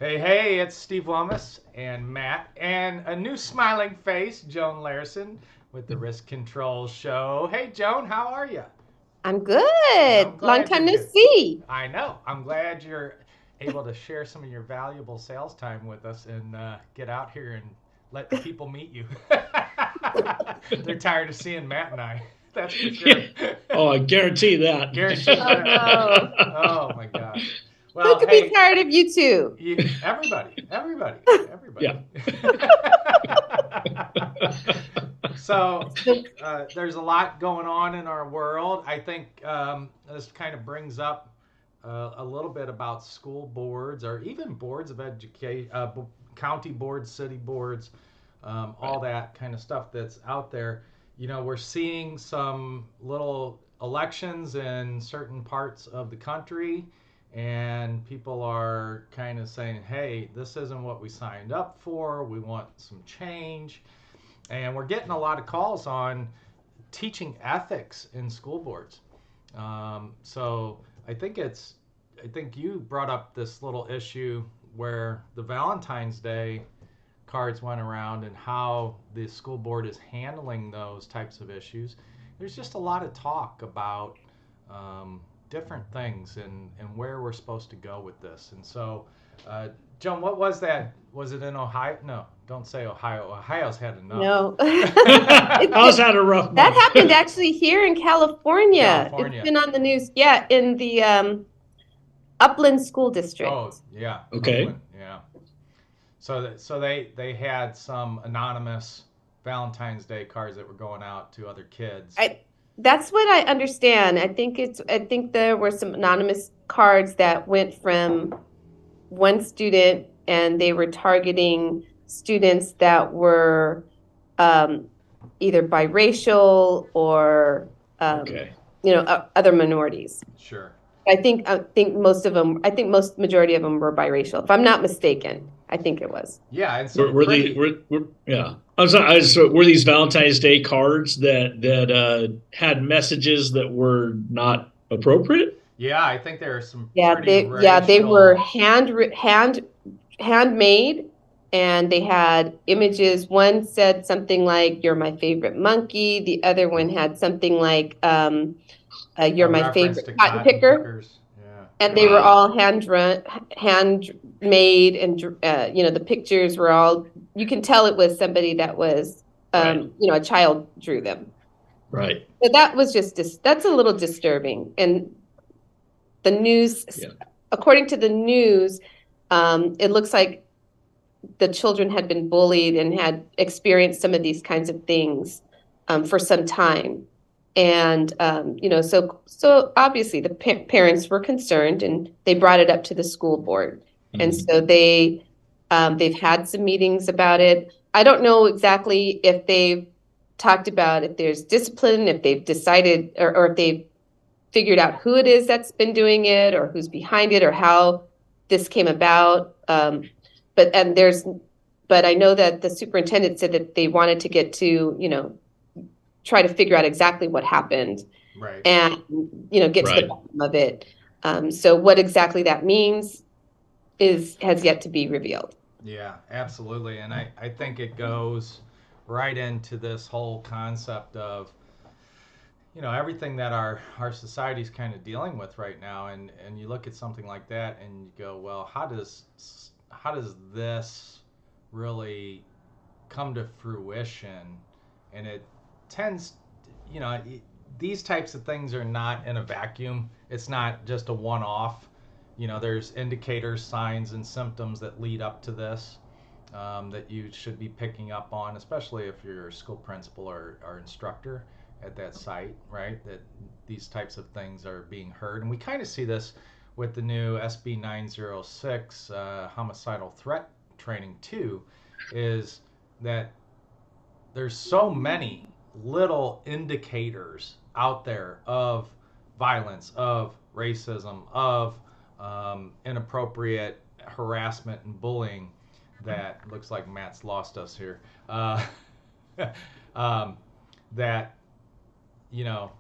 Hey, hey, it's Steve Wilmes and Matt, and a new smiling face, Joan Larson, with the Risk Control Show. Hey, Joan, how are you? I'm good. I'm Long glad you're time no good. see. I know. I'm glad you're able to share some of your valuable sales time with us and get out here and let the people meet you. They're tired of seeing Matt and I. That's for Yeah. sure. Oh, I guarantee that. Guarantee Oh that. no. Oh my gosh. Who Well, could be hey, tired of you too? everybody, everybody, everybody. Yeah. So So, there's a lot going on in our world. I think this kind of brings up a little bit about school boards or even boards of education, county boards, city boards, all Right. that kind of stuff that's out there. We're seeing some little elections in certain parts of the country, and people are kind of saying, hey, this isn't what we signed up for. We want some change. And we're getting a lot of calls on teaching ethics in school boards. So I think I think you brought up this little issue where the Valentine's Day cards went around and how the school board is handling those types of issues. There's just a lot of talk about different things and where we're supposed to go with this. And so, Joan, what was that? Was it in Ohio? No, don't say Ohio. Ohio's had enough. no. How's that a rough That month? happened actually here in California. It's California. been on the news. Yeah, in the Upland School Oh, District. yeah, Okay. Upland. Yeah. So they had some anonymous Valentine's Day cards that were going out to other kids. I That's what I understand. I think there were some anonymous cards that went from one student and they were targeting students that were um, either biracial or um, Okay. other minorities. Sure. I think most majority of them were biracial. If I'm not mistaken, I think it was. Yeah, and some Were the pretty. yeah. Were these Valentine's Day cards that had messages that were not appropriate? Yeah, I think there are some Yeah, pretty they were racial. handmade, and they had images. One said something like "You're my favorite monkey." The other one had something like "You're A my reference favorite to cotton cotton picker." pickers. Yeah. And they were Wow. all handmade, and the pictures were all. You can tell it was somebody that was, Right. a child drew them. Right. But that was that's a little disturbing. And the news, Yeah. according to the news, it looks like the children had been bullied and had experienced some of these kinds of things for some time. And so obviously the parents were concerned and they brought it up to the school board. And Mhm. so they've had some meetings about it. I don't know exactly if they've talked about if there's discipline, if they've decided, or if they've figured out who it is that's been doing it or who's behind it or how this came about. But and there's but I know that the superintendent said that they wanted to get to, try to figure out exactly what happened Right. and, get to the Right. bottom of it. So what exactly that means is has yet to be revealed. Yeah, absolutely. And I think it goes right into this whole concept of everything that our society is kind of dealing with right now, and you look at something like that and you go, well, how does this really come to fruition? And it tends, you know these types of things are not in a vacuum. It's not just a one-off. There's indicators, signs, and symptoms that lead up to this, that you should be picking up on, especially if you're a school principal or instructor at that site, right? That these types of things are being heard. And we kind of see this with the new SB 906 homicidal threat training, too, is that there's so many little indicators out there of violence, of racism, of inappropriate harassment and bullying that looks like Matt's lost us here. Um, that you know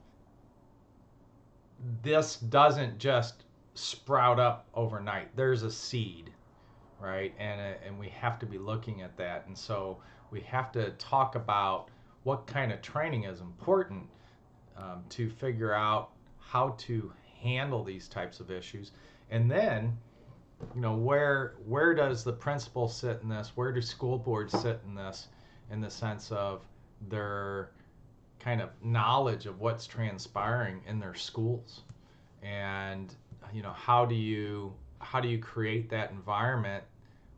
this doesn't just sprout up overnight. There's a seed, right? And we have to be looking at that. And so we have to talk about what kind of training is important to figure out how to handle these types of issues. And then, where does the principal sit in this? Where do school boards sit in this, in the sense of their kind of knowledge of what's transpiring in their schools? And how do you create that environment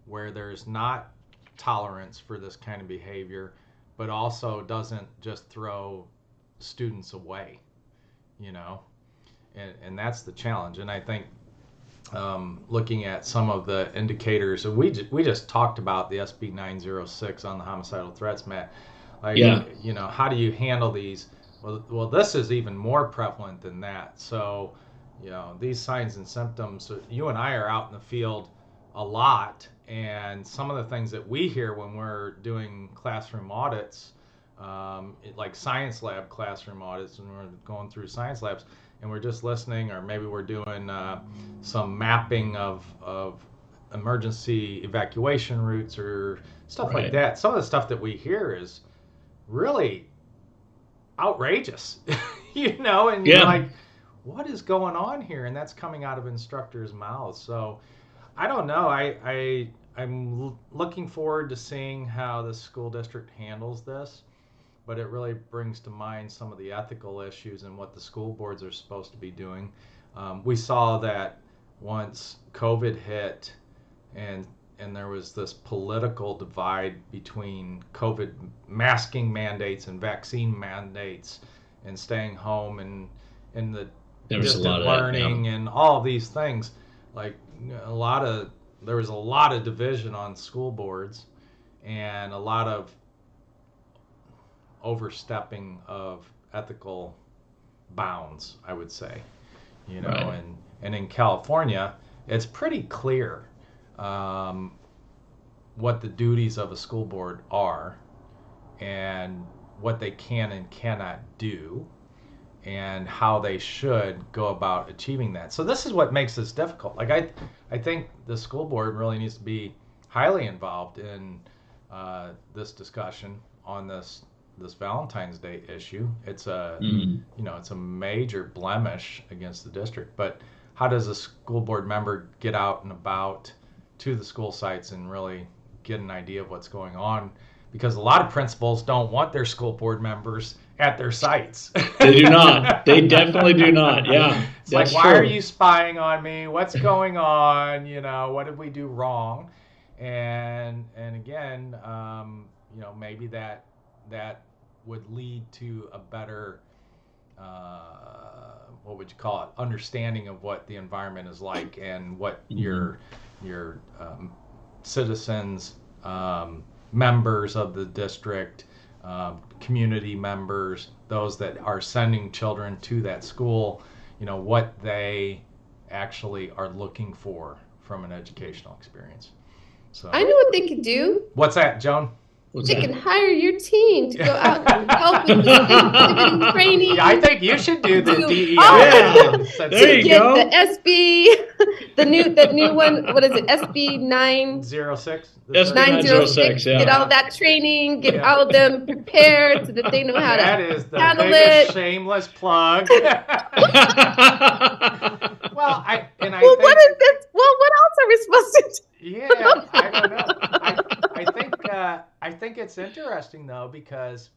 where there's not tolerance for this kind of behavior, but also doesn't just throw students away, you know? And that's the challenge. And I think looking at some of the indicators, we just talked about the SB 906 on the homicidal threats, Matt. Like, Yeah. How do you handle these? Well, this is even more prevalent than that. So, these signs and symptoms, you and I are out in the field a lot, and some of the things that we hear when we're doing classroom audits, like science lab classroom audits, and we're going through science labs, and we're just listening, or maybe we're doing some mapping of emergency evacuation routes or stuff like Right. that. Some of the stuff that we hear is really outrageous, and you're Yeah. like, what is going on here? And that's coming out of instructors' mouths. So I don't know. I'm looking forward to seeing how the school district handles this, but it really brings to mind some of the ethical issues and what the school boards are supposed to be doing. We saw that once COVID hit, and there was this political divide between COVID masking mandates and vaccine mandates and staying home and the There was a lot distant of that. learning and all of these things. Like there was a lot of division on school boards and a lot of overstepping of ethical bounds, I would say. Right. And in California, it's pretty clear what the duties of a school board are and what they can and cannot do and how they should go about achieving that. So this is what makes this difficult. Like I think the school board really needs to be highly involved in this discussion on this Valentine's Day issue. It's it's a major blemish against the district. But how does a school board member get out and about to the school sites and really get an idea of what's going on? Because a lot of principals don't want their school board members at their sites. They do not. They definitely do not. Yeah. It's like, That's why are true. you spying on me? What's going on? What did we do wrong? And again, maybe that would lead to a better, what would you call it, understanding of what the environment is like and what your citizens, members of the district, community members, those that are sending children to that school, what they actually are looking for from an educational experience. So I know what they could do. What's that, Joan? They can hire your team to go out and help with the activity training. Yeah, I think you should do the DEI. Yeah. There you Get go. the SB, the new one. What is it? SB 906. SB 906. yeah. Get all that training. Get all of them prepared so that they know how That to is the handle biggest it. shameless plug. Well, I think, What is this? Well, what else are we supposed to do? yeah, I don't know. I think it's interesting though because,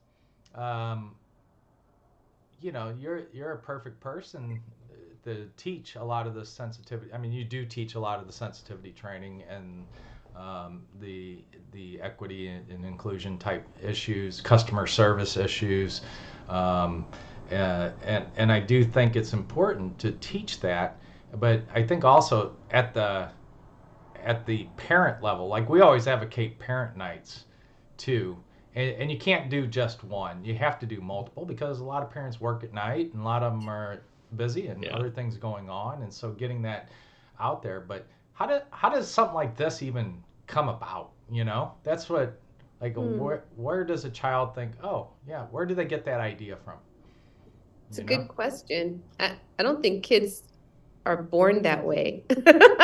you're a perfect person to teach a lot of the sensitivity. I mean, you do teach a lot of the sensitivity training and the equity and inclusion type issues, customer service issues, and I do think it's important to teach that. But I think also at the parent level, like we always advocate parent nights too. And you can't do just one. You have to do multiple because a lot of parents work at night and a lot of them are busy and other things going on. And so getting that out there. But how does something like this even come about? That's what, like, where does a child think, oh, yeah, where do they get that idea from? It's a good question. I don't think kids are born that way.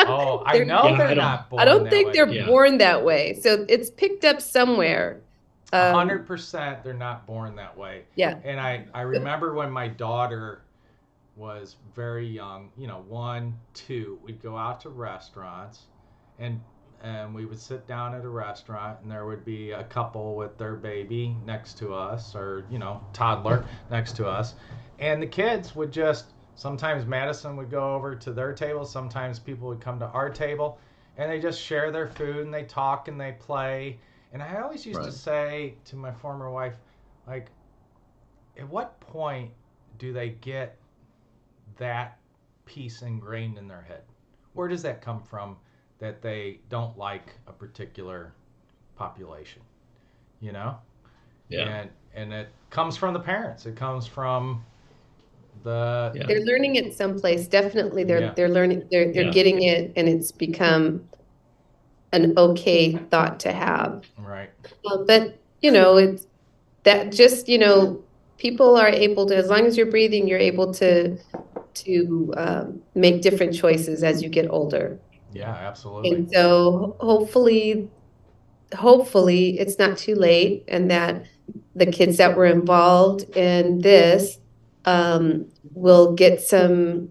Oh, I They're, know Yeah, they're I don't. not I born don't that think way. they're Yeah, born that way. So it's picked up somewhere. A 100% they're not born that way. Yeah. And I remember when my daughter was very young, 1, 2, we'd go out to restaurants, and we would sit down at a restaurant, and there would be a couple with their baby next to us, or toddler next to us, and the kids would just, sometimes Madison would go over to their table, sometimes people would come to our table, and they just share their food, and they talk and they play. And I always used to right. say to my former wife, like, at what point do they get that piece ingrained in their head? Where does that come from, that they don't like a particular population? You know, Yeah, and it comes from the parents. It comes from the yeah, They're learning it someplace. Definitely yeah, they're learning, they're yeah. getting it, and it's become an okay thought to have. right, But it's that just, people are able to, as long as you're breathing, you're able to make different choices as you get older. yeah, absolutely, And so hopefully it's not too late, and that the kids that were involved in this will get some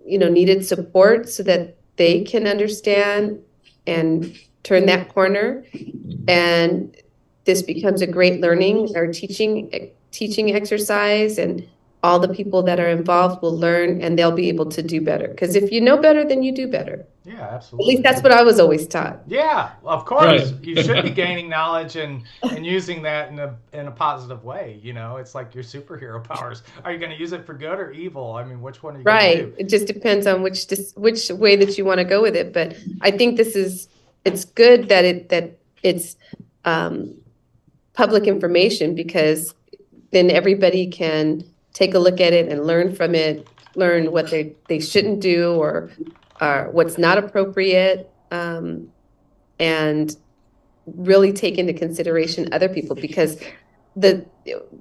needed support so that they can understand and turn that corner, Mhm. and this becomes a great learning or teaching exercise, and all the people that are involved will learn, and they'll be able to do better, because if you know better, then you do better. yeah, At least absolutely. that's what I was always taught. Yeah, of course. Right. You should be gaining knowledge and using that in a positive way. It's like your superhero powers. Are you going to use it for good or evil? I mean, which one are you going to Right. do? It just depends on which way that you want to go with it. But I think it's good that it's um, public information, because then everybody can take a look at it and learn from it, learn what they shouldn't do, or what's not appropriate, and really take into consideration other people, because the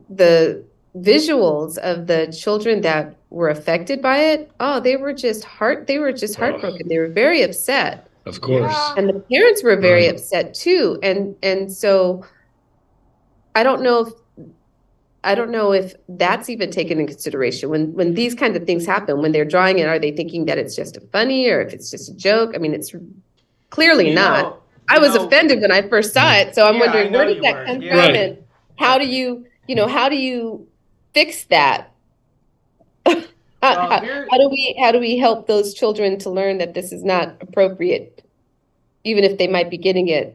the visuals of the children that were affected by it, oh, they were just Oh, heartbroken. They were very upset. of course. Yeah. And the parents were very Right. upset too. And so I don't know if that's even taken into consideration when these kinds of things happen, when they're drawing it. Are they thinking that it's just a funny, or if it's just a joke? I mean, it's clearly You not. know, I you was know, offended when I first saw Mm. it, so I'm yeah, I wondering, know where did you that were. come from, Yeah. Right. and how Uh, do you fix that? well, How here, how do we help those children to learn that this is not appropriate, even if they might be getting the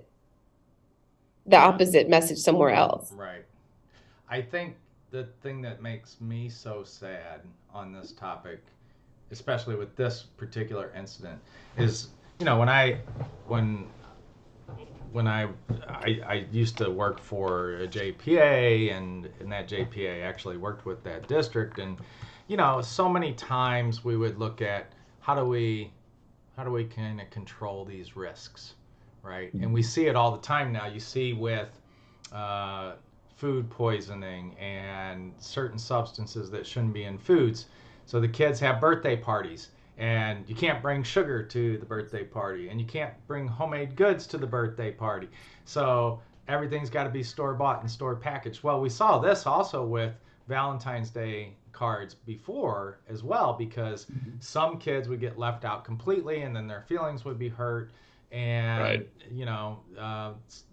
yeah, opposite message somewhere else? right. I think the thing that makes me so sad on this topic, especially with this particular incident, is when when I used to work for a JPA, and that JPA actually worked with that district, and so many times we would look at how do we kind of control these risks, right? And we see it all the time now. You see with uh, food poisoning and certain substances that shouldn't be in foods. So the kids have birthday parties, and you can't bring sugar to the birthday party, and you can't bring homemade goods to the birthday party. So everything's got to be store bought and store packaged. Well, we saw this also with Valentine's Day cards before as well, because some kids would get left out completely, and then their feelings would be hurt. And Right.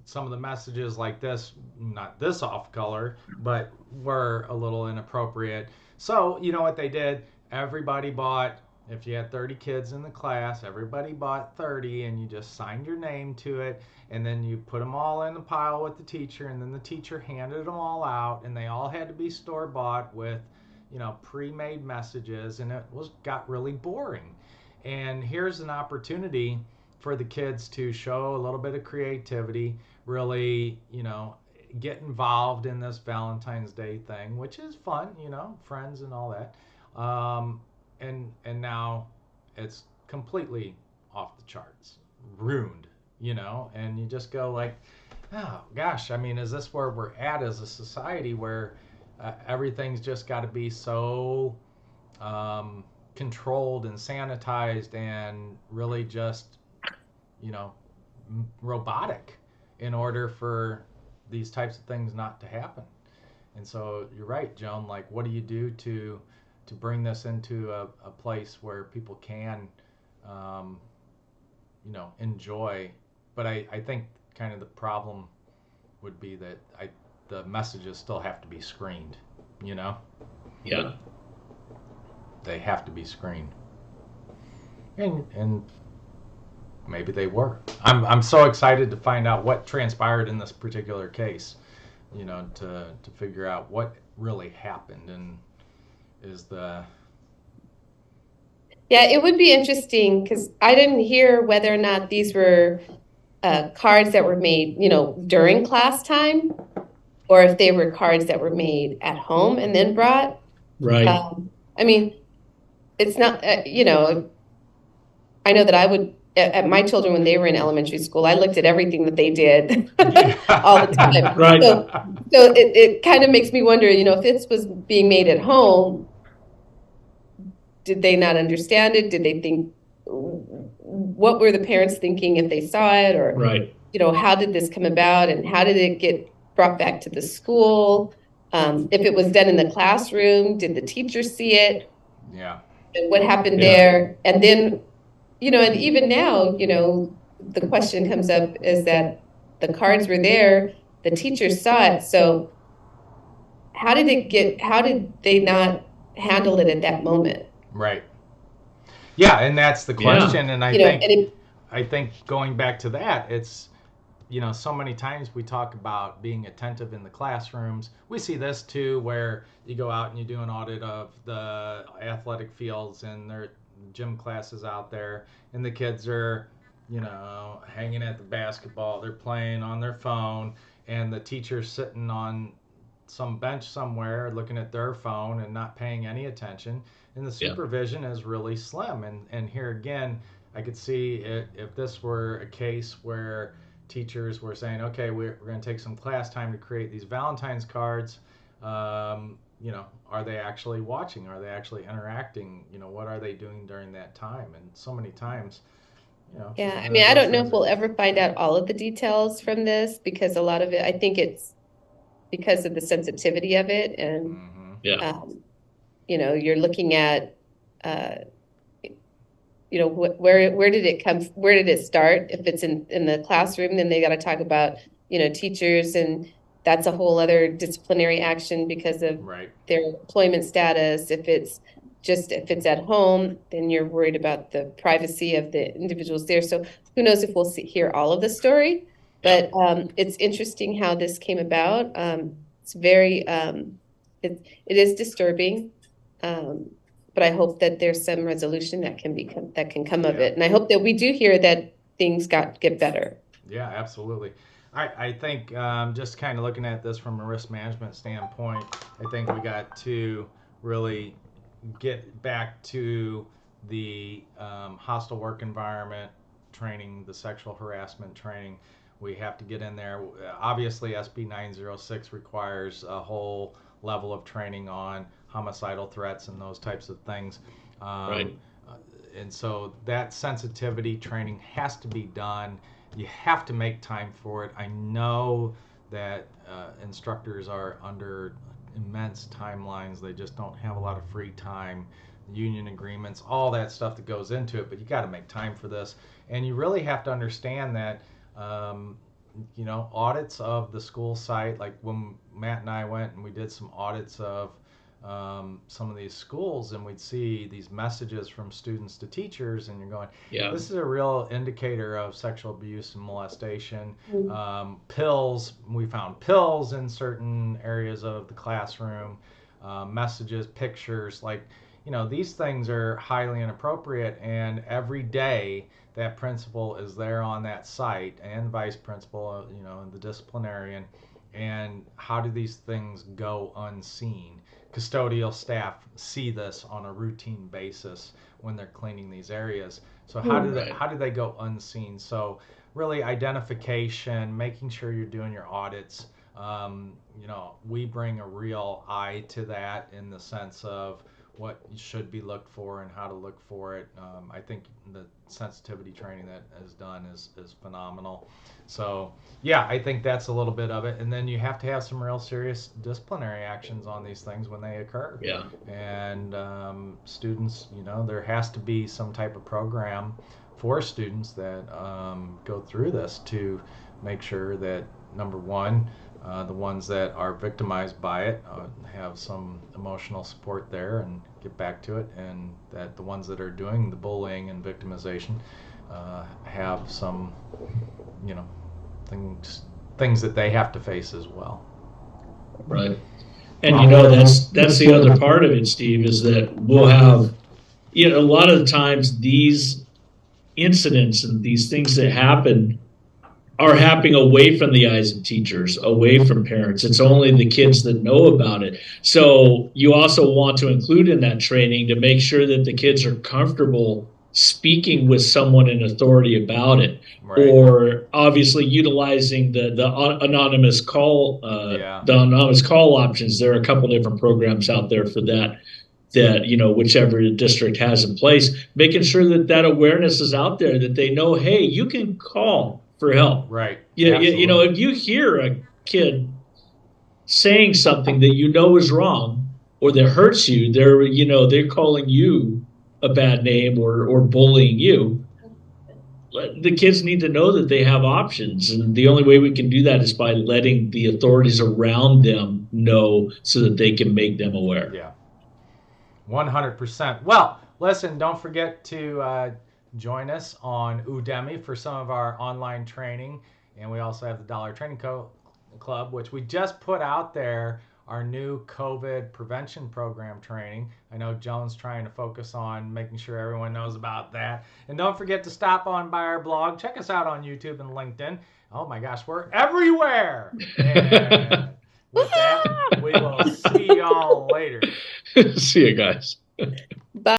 some of the messages like this, not this off color, but were a little inappropriate. So you know what they did? Everybody bought, if you had 30 kids in the class, everybody bought 30, and you just signed your name to it, and then you put them all in the pile with the teacher, and then the teacher handed them all out, and they all had to be store bought with pre-made messages, and it got really boring. And here's an opportunity for the kids to show a little bit of creativity, really, get involved in this Valentine's Day thing, which is fun, friends and all that. And now it's completely off the charts, ruined, and you just go like, oh gosh, I mean, is this where we're at as a society, where everything's just got to be so controlled and sanitized and really just, you know, robotic in order for these types of things not to happen. And so you're right, Joan. Like, what do you do to bring this into a place where people can, um, enjoy? But I think kind of the problem would be that the messages still have to be screened. You know, Yeah. they have to be screened, and maybe they were. I'm so excited to find out what transpired in this particular case. To figure out what really happened and is the Yeah, it would be interesting because I didn't hear whether or not these were cards that were made, during class time, or if they were cards that were made at home and then brought. Right. I mean, it's not, I know that I would, at my children, when they were in elementary school, I looked at everything that they did all the time. Right. So it kind of makes me wonder, if this was being made at home, did they not understand it? Did they think, what were the parents thinking if they saw it? Or, Right. how did this come about and how did it get brought back to the school? If it was done in the classroom, did the teacher see it? Yeah. And what happened Yeah. there? And then, and even now, the question comes up is that the cards were there, the teachers saw it. So how did they not handle it at that moment? Right. Yeah, and that's the question. Yeah. And I think going back to that, it's so many times we talk about being attentive in the classrooms. We see this too, where you go out and you do an audit of the athletic fields and their gym classes out there, and the kids are, hanging at the basketball, they're playing on their phone, and the teacher's sitting on some bench somewhere looking at their phone and not paying any attention, and the Yeah. supervision is really slim. And here again, I could see if this were a case where teachers were saying, okay, we're going to take some class time to create these Valentine's cards. Are they actually watching? Are they actually interacting? What are they doing during that time? And so many times, Yeah, I mean, I don't know if we'll ever find out all of the details from this because a lot of it, I think it's because of the sensitivity of it. And, Mm-hmm. Yeah. You're looking at, where did it come, where did it start? If it's in the classroom, then they got to talk about, teachers, and that's a whole other disciplinary action because of Right. their employment status. If it's at home, then you're worried about the privacy of the individuals there. So who knows if we'll hear all of the story, but it's interesting how this came about. It's very, it is disturbing. But I hope that there's some resolution that can come of it. And I hope that we do hear that things get better. Yeah, absolutely. I think just kind of looking at this from a risk management standpoint, I think we got to really get back to the hostile work environment training, the sexual harassment training. We have to get in there. Obviously, SB 906 requires a whole level of training on homicidal threats and those types of things. Right. And so that sensitivity training has to be done. You have to make time for it. I know that instructors are under immense timelines. They just don't have a lot of free time, union agreements, all that stuff that goes into it. But you got to make time for this. And you really have to understand that, audits of the school site, like when Matt and I went and we did some audits of some of these schools, and we'd see these messages from students to teachers, and you're going, Yeah. this is a real indicator of sexual abuse and molestation. Mm-hmm. Pills, we found pills in certain areas of the classroom, messages, pictures, like, these things are highly inappropriate, and every day that principal is there on that site, and vice principal, and the disciplinarian, and how do these things go unseen? Custodial staff see this on a routine basis when they're cleaning these areas. So how do they go unseen? So really identification, making sure you're doing your audits. We bring a real eye to that in the sense of what should be looked for and how to look for it. I think the sensitivity training that is done is phenomenal. So yeah, I think that's a little bit of it. And then you have to have some real serious disciplinary actions on these things when they occur. Yeah. And students, there has to be some type of program for students that go through this to make sure that, number one, the ones that are victimized by it have some emotional support there and get back to it, and that the ones that are doing the bullying and victimization have some, things that they have to face as well. Right. And that's the other part of it, Steve, is that we'll have, a lot of the times these incidents and these things that happen are happening away from the eyes of teachers, away from parents. It's only the kids that know about it. So you also want to include in that training to make sure that the kids are comfortable speaking with someone in authority about it. Right. Or obviously utilizing the anonymous call, the anonymous call options. There are a couple different programs out there for that, whichever district has in place, making sure that awareness is out there, that they know, hey, you can call for help. Right. Yeah. If you hear a kid saying something that is wrong or that hurts you, they're calling you a bad name or bullying you. The kids need to know that they have options, and the only way we can do that is by letting the authorities around them know so that they can make them aware. Yeah. 100%. Well, listen, don't forget to join us on Udemy for some of our online training. And we also have the Dollar Training Club, which we just put out there, our new COVID prevention program training. I know Joan's trying to focus on making sure everyone knows about that. And don't forget to stop on by our blog. Check us out on YouTube and LinkedIn. Oh my gosh, we're everywhere. And with that, we will see y'all later. See you guys. Bye.